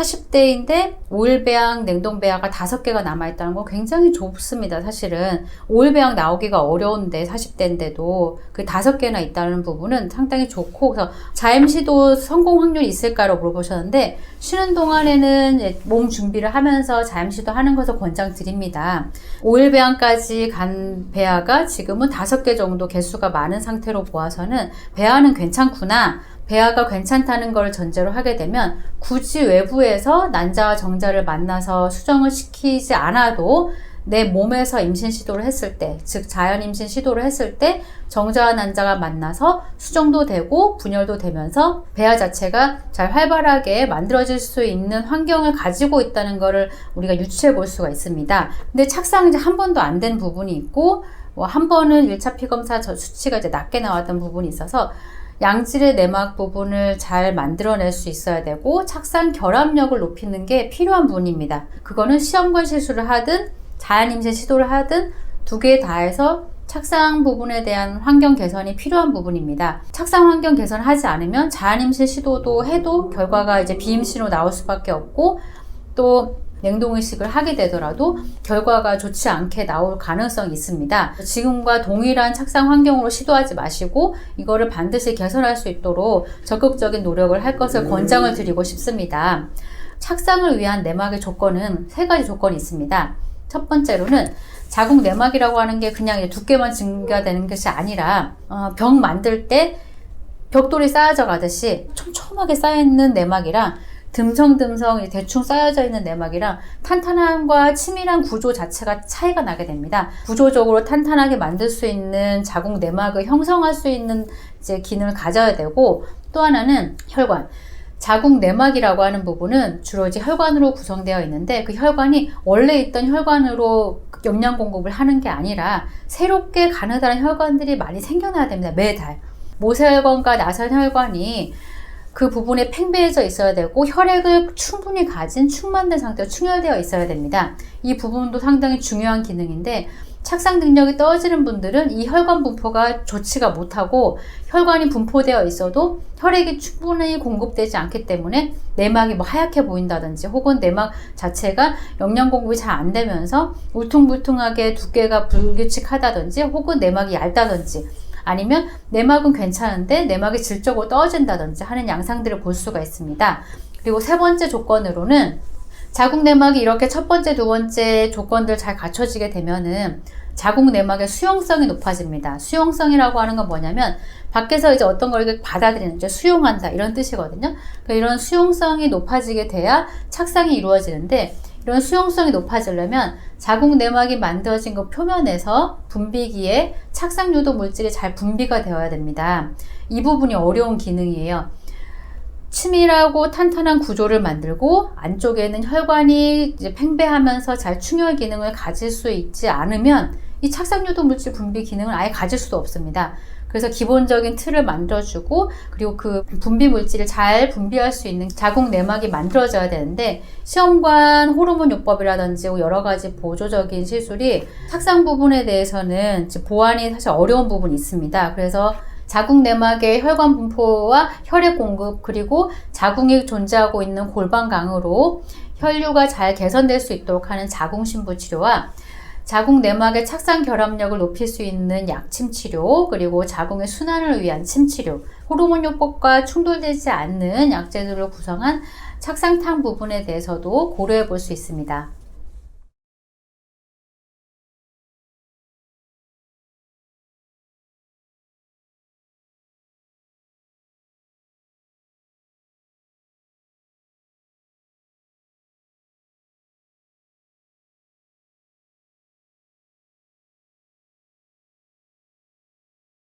40대인데 오일배양, 냉동배양가 5개가 남아있다는 거 굉장히 좁습니다. 사실은 오일배양 나오기가 어려운데 40대인데도 그 5개나 있다는 부분은 상당히 좋고, 그래서 자임시도 성공 확률이 있을까로 물어보셨는데, 쉬는 동안에는 몸 준비를 하면서 자임시도 하는 것을 권장드립니다. 오일배양까지 간 배아가 지금은 5개 정도 개수가 많은 상태로 보아서는 배아는 괜찮구나, 배아가 괜찮다는 걸 전제로 하게 되면 굳이 외부에서 난자와 정자를 만나서 수정을 시키지 않아도 내 몸에서 임신 시도를 했을 때, 즉 자연 임신 시도를 했을 때 정자와 난자가 만나서 수정도 되고 분열도 되면서 배아 자체가 잘 활발하게 만들어질 수 있는 환경을 가지고 있다는 것을 우리가 유추해 볼 수가 있습니다. 근데 착상이 이제 한 번도 안 된 부분이 있고, 한 번은 1차 피검사 수치가 이제 낮게 나왔던 부분이 있어서 양질의 내막 부분을 잘 만들어낼 수 있어야 되고, 착상 결합력을 높이는 게 필요한 부분입니다. 그거는 시험관 시술을 하든 자연 임신 시도를 하든 2개 다 해서 착상 부분에 대한 환경 개선이 필요한 부분입니다. 착상 환경 개선을 하지 않으면 자연 임신 시도도 해도 결과가 이제 비임신으로 나올 수밖에 없고, 또 냉동의식을 하게 되더라도 결과가 좋지 않게 나올 가능성이 있습니다. 지금과 동일한 착상 환경으로 시도하지 마시고 이거를 반드시 개선할 수 있도록 적극적인 노력을 할 것을 권장을 드리고 싶습니다. 착상을 위한 내막의 조건은 3가지 조건이 있습니다. 첫 번째로는 자궁 내막이라고 하는 게 그냥 두께만 증가되는 것이 아니라 병 만들 때 벽돌이 쌓여져 가듯이 촘촘하게 쌓여있는 내막이랑 듬성듬성 대충 쌓여져 있는 내막이랑 탄탄함과 치밀한 구조 자체가 차이가 나게 됩니다. 구조적으로 탄탄하게 만들 수 있는 자궁 내막을 형성할 수 있는 이제 기능을 가져야 되고, 또 하나는 혈관. 자궁 내막이라고 하는 부분은 주로 이제 혈관으로 구성되어 있는데, 그 혈관이 원래 있던 혈관으로 영양 공급을 하는 게 아니라 새롭게 가느다란 혈관들이 많이 생겨나야 됩니다. 매달. 모세혈관과 나선혈관이 그 부분에 팽배해져 있어야 되고, 혈액을 충분히 가진 충만된 상태로 충혈되어 있어야 됩니다. 이 부분도 상당히 중요한 기능인데, 착상 능력이 떨어지는 분들은 이 혈관 분포가 좋지가 못하고, 혈관이 분포되어 있어도 혈액이 충분히 공급되지 않기 때문에 내막이 하얗게 보인다든지, 혹은 내막 자체가 영양 공급이 잘 안 되면서 울퉁불퉁하게 두께가 불규칙하다든지, 혹은 내막이 얇다든지, 아니면 내막은 괜찮은데 내막이 질적으로 떨어진다든지 하는 양상들을 볼 수가 있습니다. 그리고 3번째 조건으로는 자궁 내막이 이렇게 첫 번째, 2번째 조건들 잘 갖춰지게 되면은 자궁 내막의 수용성이 높아집니다. 수용성이라고 하는 건 뭐냐면 밖에서 이제 어떤 걸 받아들이는, 이제 수용한다 이런 뜻이거든요. 그러니까 이런 수용성이 높아지게 돼야 착상이 이루어지는데, 이런 수용성이 높아지려면 자궁 내막이 만들어진 그 표면에서 분비기에 착상 유도 물질이 잘 분비가 되어야 됩니다. 이 부분이 어려운 기능이에요. 치밀하고 탄탄한 구조를 만들고 안쪽에는 혈관이 이제 팽배하면서 잘 충혈 기능을 가질 수 있지 않으면 이 착상 유도 물질 분비 기능을 아예 가질 수도 없습니다. 그래서 기본적인 틀을 만들어주고, 그리고 그 분비 물질을 잘 분비할 수 있는 자궁 내막이 만들어져야 되는데, 시험관 호르몬 요법이라든지 여러 가지 보조적인 시술이 착상 부분에 대해서는 보완이 사실 어려운 부분이 있습니다. 그래서 자궁 내막의 혈관 분포와 혈액 공급, 그리고 자궁이 존재하고 있는 골반강으로 혈류가 잘 개선될 수 있도록 하는 자궁 신부 치료와 자궁 내막의 착상 결합력을 높일 수 있는 약침 치료, 그리고 자궁의 순환을 위한 침 치료, 호르몬 요법과 충돌되지 않는 약재들로 구성한 착상탕 부분에 대해서도 고려해 볼 수 있습니다.